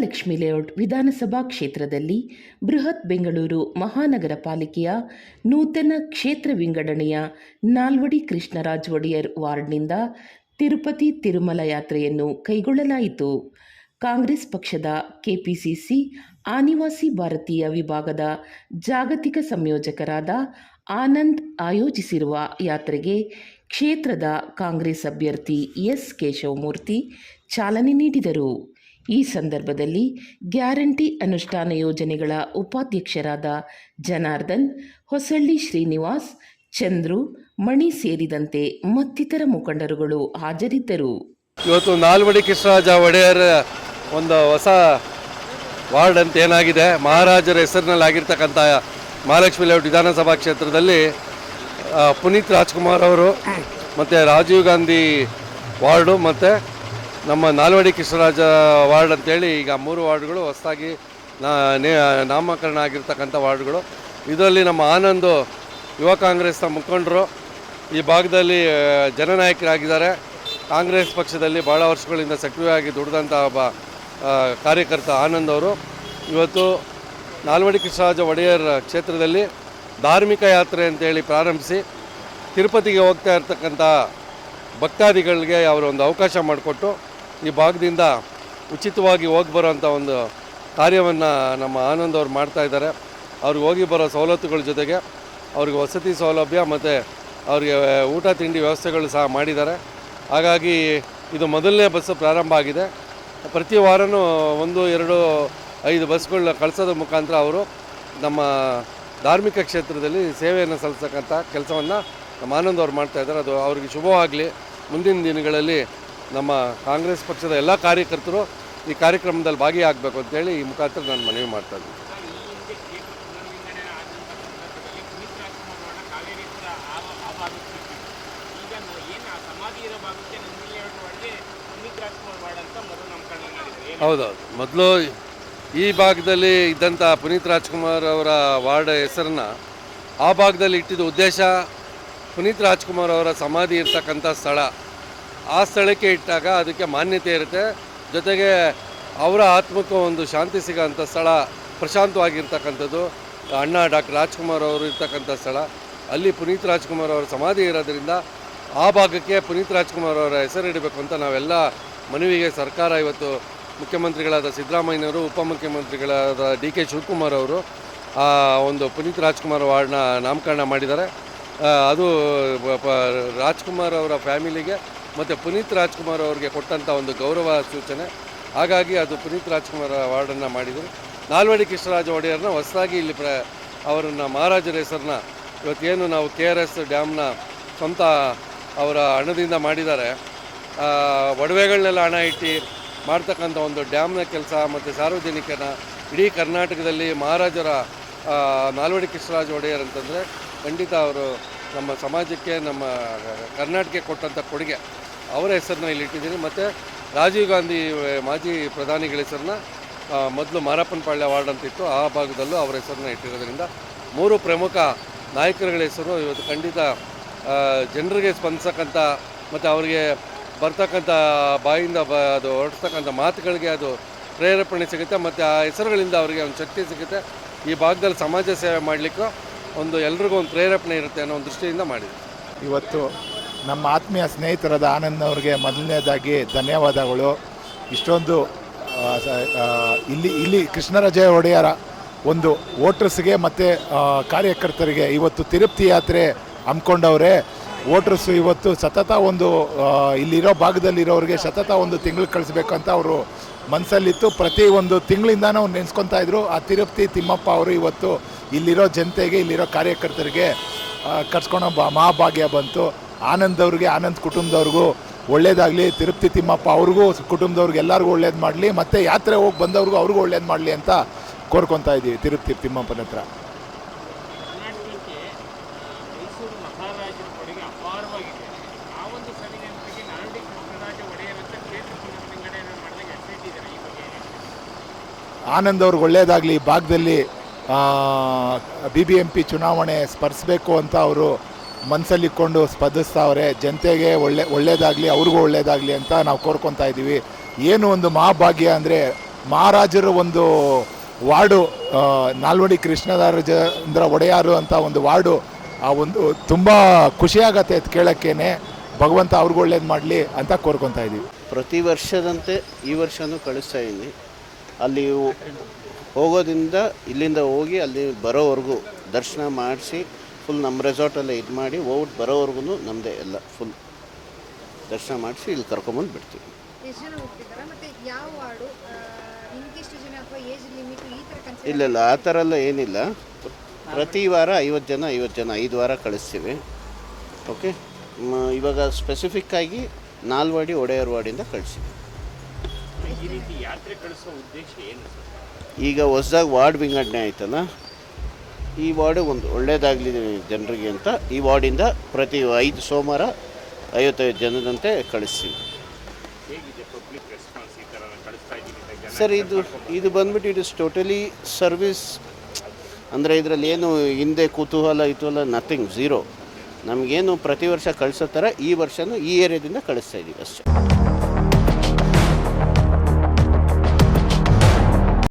Mahalakshmi layout ವಿಧಾನಸಭಾ ಕ್ಷೇತ್ರದಲ್ಲಿ ಬೃಹತ್ ಬೆಂಗಳೂರು ಮಹಾನಗರ ಪಾಲಿಕೆಯ ನೂತನ ಕ್ಷೇತ್ರ ವಿಂಗಡಣೆಯ ನಾಲ್ವಡಿ ಕೃಷ್ಣರಾಜ ಒಡೆಯರ್ ವಾರ್ಡ್ನಿಂದ ತಿರುಪತಿ ತಿರುಮಲ ಯಾತ್ರೆಯನ್ನು ಕೈಗೊಳ್ಳಲಾಯಿತು. ಕಾಂಗ್ರೆಸ್ ಪಕ್ಷದ ಕೆಪಿಸಿಸಿ ಆನಿವಾಸಿ ಭಾರತೀಯ ವಿಭಾಗದ ಜಾಗತಿಕ ಸಂಯೋಜಕರಾದ ಆನಂದ್ ಆಯೋಜಿಸಿರುವ ಯಾತ್ರೆಗೆ ಕ್ಷೇತ್ರದ ಕಾಂಗ್ರೆಸ್ ಅಭ್ಯರ್ಥಿ ಎಸ್ ಕೇಶವಮೂರ್ತಿ ಚಾಲನೆ ನೀಡಿದರು. ಈ ಸಂದರ್ಭದಲ್ಲಿ ಗ್ಯಾರಂಟಿ ಅನುಷ್ಠಾನ ಯೋಜನೆಗಳ ಉಪಾಧ್ಯಕ್ಷರಾದ ಜನಾರ್ದನ್, ಹೊಸಳ್ಳಿ ಶ್ರೀನಿವಾಸ್, ಚಂದ್ರು, ಮಣಿ ಸೇರಿದಂತೆ ಮತ್ತಿತರ ಮುಖಂಡರುಗಳು ಹಾಜರಿದ್ದರು. ಇವತ್ತು ನಾಲ್ವಡಿ ಕೃಷ್ಣರಾಜ ಒಡೆಯರ್ ಒಂದು ಹೊಸ ವಾರ್ಡ್ ಅಂತ ಏನಾಗಿದೆ, ಮಹಾರಾಜರ ಹೆಸರಿನಲ್ಲಿ ಆಗಿರ್ತಕ್ಕಂಥ ಮಹಾಲಕ್ಷ್ಮಿ ಲೇಔಟ್ ವಿಧಾನಸಭಾ ಕ್ಷೇತ್ರದಲ್ಲಿ ಪುನೀತ್ ರಾಜ್ಕುಮಾರ್ ಅವರು ಮತ್ತು ರಾಜೀವ್ ಗಾಂಧಿ ವಾರ್ಡು ಮತ್ತು ನಮ್ಮ ನಾಲ್ವಡಿ ಕೃಷ್ಣರಾಜ ವಾರ್ಡ್ ಅಂತೇಳಿ ಈಗ 3 ವಾರ್ಡ್ಗಳು ಹೊಸದಾಗಿ ನಾಮಕರಣ ಆಗಿರ್ತಕ್ಕಂಥ ವಾರ್ಡ್ಗಳು. ಇದರಲ್ಲಿ ನಮ್ಮ ಆನಂದ್ ಯುವ ಕಾಂಗ್ರೆಸ್ನ ಮುಖಂಡರು ಈ ಭಾಗದಲ್ಲಿ ಜನನಾಯಕರಾಗಿದ್ದಾರೆ. ಕಾಂಗ್ರೆಸ್ ಪಕ್ಷದಲ್ಲಿ ಭಾಳ ವರ್ಷಗಳಿಂದ ಸಕ್ರಿಯವಾಗಿ ಆಗಿ ದುಡಿದಂಥ ಒಬ್ಬ ಕಾರ್ಯಕರ್ತ ಆನಂದ್ ಅವರು ಇವತ್ತು ನಾಲ್ವಡಿ ಕೃಷ್ಣರಾಜ ಒಡೆಯರ್ ಕ್ಷೇತ್ರದಲ್ಲಿ ಧಾರ್ಮಿಕ ಯಾತ್ರೆ ಅಂತೇಳಿ ಪ್ರಾರಂಭಿಸಿ ತಿರುಪತಿಗೆ ಹೋಗ್ತಾ ಇರ್ತಕ್ಕಂಥ ಭಕ್ತಾದಿಗಳಿಗೆ ಅವರು ಒಂದು ಅವಕಾಶ ಮಾಡಿಕೊಟ್ಟು ಈ ಭಾಗದಿಂದ ಉಚಿತವಾಗಿ ಹೋಗಿ ಬರೋವಂಥ ಒಂದು ಕಾರ್ಯವನ್ನು ನಮ್ಮ ಆನಂದ್ ಅವರು ಮಾಡ್ತಾಯಿದ್ದಾರೆ. ಅವ್ರಿಗೆ ಹೋಗಿ ಬರೋ ಸವಲತ್ತುಗಳ ಜೊತೆಗೆ ಅವ್ರಿಗೆ ವಸತಿ ಸೌಲಭ್ಯ ಮತ್ತು ಅವರಿಗೆ ಊಟ ತಿಂಡಿ ವ್ಯವಸ್ಥೆಗಳು ಸಹ ಮಾಡಿದ್ದಾರೆ. ಹಾಗಾಗಿ ಇದು ಮೊದಲನೇ ಬಸ್ ಪ್ರಾರಂಭ ಆಗಿದೆ. ಪ್ರತಿ ವಾರವೂ 1, 2, 5 ಬಸ್ಗಳನ್ನ ಕಳಿಸೋದ್ರ ಮುಖಾಂತರ ಅವರು ನಮ್ಮ ಧಾರ್ಮಿಕ ಕ್ಷೇತ್ರದಲ್ಲಿ ಸೇವೆಯನ್ನು ಸಲ್ಲಿಸ್ತಕ್ಕಂಥ ಕೆಲಸವನ್ನು ನಮ್ಮ ಆನಂದ್ ಅವರು ಮಾಡ್ತಾಯಿದ್ದಾರೆ. ಅದು ಅವ್ರಿಗೆ ಶುಭವಾಗಲಿ. ಮುಂದಿನ ದಿನಗಳಲ್ಲಿ ನಮ್ಮ ಕಾಂಗ್ರೆಸ್ ಪಕ್ಷದ ಎಲ್ಲ ಕಾರ್ಯಕರ್ತರು ಈ ಕಾರ್ಯಕ್ರಮದಲ್ಲಿ ಭಾಗಿಯಾಗಬೇಕು ಅಂತೇಳಿ ಈ ಮುಖಾಂತರ ನಾನು ಮನವಿ ಮಾಡ್ತಾಯಿದ್ದೀನಿ. ಹೌದೌದು, ಮೊದಲು ಈ ಭಾಗದಲ್ಲಿ ಇದ್ದಂಥ ಪುನೀತ್ ರಾಜ್ಕುಮಾರ್ ಅವರ ವಾರ್ಡ್ ಹೆಸರನ್ನು ಆ ಭಾಗದಲ್ಲಿ ಇಟ್ಟಿದ್ದ ಉದ್ದೇಶ, ಪುನೀತ್ ರಾಜ್ಕುಮಾರ್ ಅವರ ಸಮಾಧಿ ಇರ್ತಕ್ಕಂಥ ಸ್ಥಳ, ಆ ಸ್ಥಳಕ್ಕೆ ಇಟ್ಟಾಗ ಅದಕ್ಕೆ ಮಾನ್ಯತೆ ಇರುತ್ತೆ. ಜೊತೆಗೆ ಅವರ ಆತ್ಮಕ್ಕೂ ಒಂದು ಶಾಂತಿ ಸಿಗೋಂಥ ಸ್ಥಳ, ಪ್ರಶಾಂತವಾಗಿರ್ತಕ್ಕಂಥದ್ದು. ಅಣ್ಣ ಡಾಕ್ಟರ್ ರಾಜ್ಕುಮಾರ್ ಅವರು ಇರ್ತಕ್ಕಂಥ ಸ್ಥಳ, ಅಲ್ಲಿ ಪುನೀತ್ ರಾಜ್ಕುಮಾರ್ ಅವರ ಸಮಾಧಿ ಇರೋದ್ರಿಂದ ಆ ಭಾಗಕ್ಕೆ ಪುನೀತ್ ರಾಜ್ಕುಮಾರ್ ಅವರ ಹೆಸರಿಡಬೇಕು ಅಂತ ನಾವೆಲ್ಲ ಮನವಿಗೆ ಸರ್ಕಾರ ಇವತ್ತು ಮುಖ್ಯಮಂತ್ರಿಗಳಾದ ಸಿದ್ದರಾಮಯ್ಯನವರು, ಉಪಮುಖ್ಯಮಂತ್ರಿಗಳಾದ DK ಶಿವಕುಮಾರ್ ಅವರು ಆ ಒಂದು ಪುನೀತ್ ರಾಜ್ಕುಮಾರ್ ವಾರ್ಡ್ನ ನಾಮಕರಣ ಮಾಡಿದ್ದಾರೆ. ಅದು ರಾಜ್ಕುಮಾರ್ ಅವರ ಫ್ಯಾಮಿಲಿಗೆ ಮತ್ತು ಪುನೀತ್ ರಾಜ್ಕುಮಾರ್ ಅವರಿಗೆ ಕೊಟ್ಟಂಥ ಒಂದು ಗೌರವ ಸೂಚನೆ. ಹಾಗಾಗಿ ಅದು ಪುನೀತ್ ರಾಜ್ಕುಮಾರ್ ವಾರ್ಡನ್ನು ಮಾಡಿದರು. ನಾಲ್ವಡಿ ಕೃಷ್ಣರಾಜ ಒಡೆಯರ್ನ ಹೊಸದಾಗಿ ಇಲ್ಲಿ ಅವರನ್ನು ಮಹಾರಾಜರ ಹೆಸರನ್ನ ಇವತ್ತೇನು ನಾವು KRS ಡ್ಯಾಮ್ನ ಸ್ವಂತ ಅವರ ಹಣದಿಂದ ಮಾಡಿದ್ದಾರೆ. ಒಡವೆಗಳನ್ನೆಲ್ಲ ಹಣ ಇಟ್ಟು ಮಾಡ್ತಕ್ಕಂಥ ಒಂದು ಡ್ಯಾಮ್ನ ಕೆಲಸ ಮತ್ತು ಸಾರ್ವಜನಿಕನ ಇಡೀ ಕರ್ನಾಟಕದಲ್ಲಿ ಮಹಾರಾಜರ ನಾಲ್ವಡಿ ಕೃಷ್ಣರಾಜ ಒಡೆಯರ್ ಅಂತಂದರೆ ಖಂಡಿತ ಅವರು ನಮ್ಮ ಸಮಾಜಕ್ಕೆ, ನಮ್ಮ ಕರ್ನಾಟಕಕ್ಕೆ ಕೊಟ್ಟಂಥ ಕೊಡುಗೆ. ಅವರ ಹೆಸರನ್ನ ಇಲ್ಲಿ ಇಟ್ಟಿದ್ದೀನಿ. ಮತ್ತು ರಾಜೀವ್ ಗಾಂಧಿ ಮಾಜಿ ಪ್ರಧಾನಿಗಳ ಹೆಸರನ್ನ ಮೊದಲು ಮಾರಪ್ಪನಪಾಳ್ಯ ವಾರ್ಡ್ ಅಂತಿತ್ತು, ಆ ಭಾಗದಲ್ಲೂ ಅವರ ಹೆಸರನ್ನ ಇಟ್ಟಿರೋದ್ರಿಂದ 3 ಪ್ರಮುಖ ನಾಯಕರುಗಳ ಹೆಸರು ಇವತ್ತು ಖಂಡಿತ ಜನರಿಗೆ ಸ್ಪಂದಿಸಕ್ಕಂಥ ಮತ್ತು ಅವರಿಗೆ ಬರ್ತಕ್ಕಂಥ ಬಾಯಿಂದ ಅದು ಹೊರಡ್ತಕ್ಕಂಥ ಮಾತುಗಳಿಗೆ ಅದು ಪ್ರೇರೇಪಣೆ ಸಿಗುತ್ತೆ. ಮತ್ತು ಆ ಹೆಸರುಗಳಿಂದ ಅವರಿಗೆ ಒಂದು ಶಕ್ತಿ ಸಿಗುತ್ತೆ. ಈ ಭಾಗದಲ್ಲಿ ಸಮಾಜ ಸೇವೆ ಮಾಡಲಿಕ್ಕೂ ಒಂದು ಎಲ್ರಿಗೂ ಒಂದು ಪ್ರೇರೇಪಣೆ ಇರುತ್ತೆ ಅನ್ನೋ ಒಂದು ದೃಷ್ಟಿಯಿಂದ ಮಾಡಿದೆ. ಇವತ್ತು ನಮ್ಮ ಆತ್ಮೀಯ ಸ್ನೇಹಿತರಾದ ಆನಂದ್ ಅವರಿಗೆ ಮೊದಲನೇದಾಗಿ ಧನ್ಯವಾದಗಳು. ಇಷ್ಟೊಂದು ಇಲ್ಲಿ ಕೃಷ್ಣರಾಜ ಒಡೆಯರ ಒಂದು ವೋಟರ್ಸ್ಗೆ ಮತ್ತು ಕಾರ್ಯಕರ್ತರಿಗೆ ಇವತ್ತು ತಿರುಪತಿ ಯಾತ್ರೆ ಹಮ್ಮಿಕೊಂಡವ್ರೆ. ವೋಟರ್ಸು ಇವತ್ತು ಸತತ ಒಂದು ಇಲ್ಲಿರೋ ಭಾಗದಲ್ಲಿರೋರಿಗೆ ಸತತ ಒಂದು ತಿಂಗಳು ಕಳಿಸ್ಬೇಕಂತ ಅವರು ಮನಸ್ಸಲ್ಲಿತ್ತು. ಪ್ರತಿ ಒಂದು ತಿಂಗಳಿಂದ ಅವ್ರು ನೆನೆಸ್ಕೊತಾ ಇದ್ರು. ಆ ತಿರುಪತಿ ತಿಮ್ಮಪ್ಪ ಅವರು ಇವತ್ತು ಇಲ್ಲಿರೋ ಜನತೆಗೆ, ಇಲ್ಲಿರೋ ಕಾರ್ಯಕರ್ತರಿಗೆ ಕರ್ಸ್ಕೊಳೋ ಮಹಾಭಾಗ್ಯ ಬಂತು. ಆನಂದ್ ಅವ್ರಿಗೆ, ಆನಂದ್ ಕುಟುಂಬದವ್ರಿಗೂ ಒಳ್ಳೇದಾಗಲಿ. ತಿರುಪತಿ ತಿಮ್ಮಪ್ಪ ಅವ್ರಿಗೂ, ಕುಟುಂಬದವ್ರಿಗೆ ಎಲ್ಲರಿಗೂ ಒಳ್ಳೇದು ಮಾಡಲಿ. ಮತ್ತು ಯಾತ್ರೆ ಹೋಗಿ ಬಂದವ್ರಿಗೂ ಅವ್ರಿಗೂ ಒಳ್ಳೇದು ಮಾಡಲಿ ಅಂತ ಕೋರ್ಕೊತಾ ಇದ್ದೀವಿ ತಿರುಪತಿ ತಿಮ್ಮಪ್ಪನ ಹತ್ರ. ಆನಂದ್ ಅವ್ರಿಗೆ ಒಳ್ಳೇದಾಗಲಿ. ಭಾಗದಲ್ಲಿ BBMP ಚುನಾವಣೆ ಸ್ಪರ್ಧಿಸಬೇಕು ಅಂತ ಅವರು ಮನಸ್ಸಲ್ಲಿಕ್ಕೊಂಡು ಸ್ಪರ್ಧಿಸ್ತಾವ್ರೆ. ಜನತೆಗೆ ಒಳ್ಳೇದಾಗಲಿ, ಅವ್ರಿಗೂ ಒಳ್ಳೇದಾಗಲಿ ಅಂತ ನಾವು ಕೋರ್ಕೊತಾ ಇದ್ದೀವಿ. ಏನು ಒಂದು ಮಹಾಭಾಗ್ಯ ಅಂದರೆ ಮಹಾರಾಜರ ಒಂದು ವಾರ್ಡು ನಾಲ್ವಡಿ ಕೃಷ್ಣರಾಜೇಂದ್ರ ಒಡೆಯಾರು ಅಂತ ಒಂದು ವಾರ್ಡು, ಆ ಒಂದು ತುಂಬ ಖುಷಿಯಾಗತ್ತೆ ಅದು ಕೇಳೋಕ್ಕೇನೆ. ಭಗವಂತ ಅವ್ರಿಗೆ ಒಳ್ಳೇದು ಮಾಡಲಿ ಅಂತ ಕೋರ್ಕೊತಾ ಇದ್ದೀವಿ. ಪ್ರತಿ ವರ್ಷದಂತೆ ಈ ವರ್ಷವೂ ಕಳಿಸ್ತಾ ಇದ್ದೀನಿ. ಅಲ್ಲಿ ಹೋಗೋದ್ರಿಂದ ಇಲ್ಲಿಂದ ಹೋಗಿ ಅಲ್ಲಿ ಬರೋವರೆಗೂ ದರ್ಶನ ಮಾಡಿಸಿ ಫುಲ್ ನಮ್ಮ ರೆಸಾರ್ಟಲ್ಲೇ ಇದು ಮಾಡಿ ಹೋಗ್ಬಿಟ್ಟು ಬರೋವರೆಗೂ ನಮ್ಮದೇ ಎಲ್ಲ ಫುಲ್ ದರ್ಶನ ಮಾಡಿಸಿ ಇಲ್ಲಿ ಕರ್ಕೊಂಬಂದು ಬಿಡ್ತೀವಿ. ಎಷ್ಟು ಜನ ಹೋಗ್ತಿದ್ದಾರೆ ಮತ್ತು ಯಾವ ವಾರ್ಡು ನಿಮ್ಗೆಷ್ಟು ಜನ ಅಥವಾ ಏಜ್ ಲಿಮಿಟ್ ಈ ಥರ ಕನ್ಸಿಡರ್? ಇಲ್ಲ ಆ ಥರ ಎಲ್ಲ ಏನಿಲ್ಲ. ಪ್ರತಿ ವಾರ 50 ಜನ 5 ವಾರ ಕಳಿಸ್ತೀವಿ. ಓಕೆ, ಇವಾಗ ಸ್ಪೆಸಿಫಿಕ್ಕಾಗಿ ನಾಲ್ವಡಿ ಒಡೆಯರ್ ವಾರ್ಡಿಂದ ಕಳಿಸ್ತೀವಿ. ಈ ರೀತಿ ಯಾತ್ರೆ ಕಳಿಸೋ ಉದ್ದೇಶ ಏನು ಸರ್? ಈಗ ಹೊಸದಾಗಿ ವಾರ್ಡ್ ವಿಂಗಡಣೆ ಆಯ್ತಲ್ಲ, ಈ ವಾರ್ಡು ಒಂದು ಒಳ್ಳೆಯದಾಗಲಿ ಜನರಿಗೆ ಅಂತ ಈ ವಾರ್ಡಿಂದ ಪ್ರತಿ 5 ಸೋಮವಾರ 55 ಜನದಂತೆ ಕಳಿಸ್ತೀವಿ. ಹೇಗಿದೆ ಪಬ್ಲಿಕ್ ರೆಸ್ಪಾನ್ಸ್ ಈ ಥರ ಕಳಿಸ್ತಾ ಇದ್ದೀನಿ ಸರ್, ಇದು ಬಂದ್ಬಿಟ್ಟು ಇಟ್ ಇಸ್ ಟೋಟಲಿ ಸರ್ವಿಸ್. ಅಂದರೆ ಇದರಲ್ಲಿ ಏನು ಹಿಂದೆ ಕುತೂಹಲ ಇತೂಹಲ ನಥಿಂಗ್, ಝೀರೋ. ನಮಗೇನು ಪ್ರತಿ ವರ್ಷ ಕಳಿಸೋ ಥರ ಈ ವರ್ಷವೂ ಈ ಏರಿಯಾದಿಂದ ಕಳಿಸ್ತಾ ಇದ್ದೀವಿ ಅಷ್ಟೇ.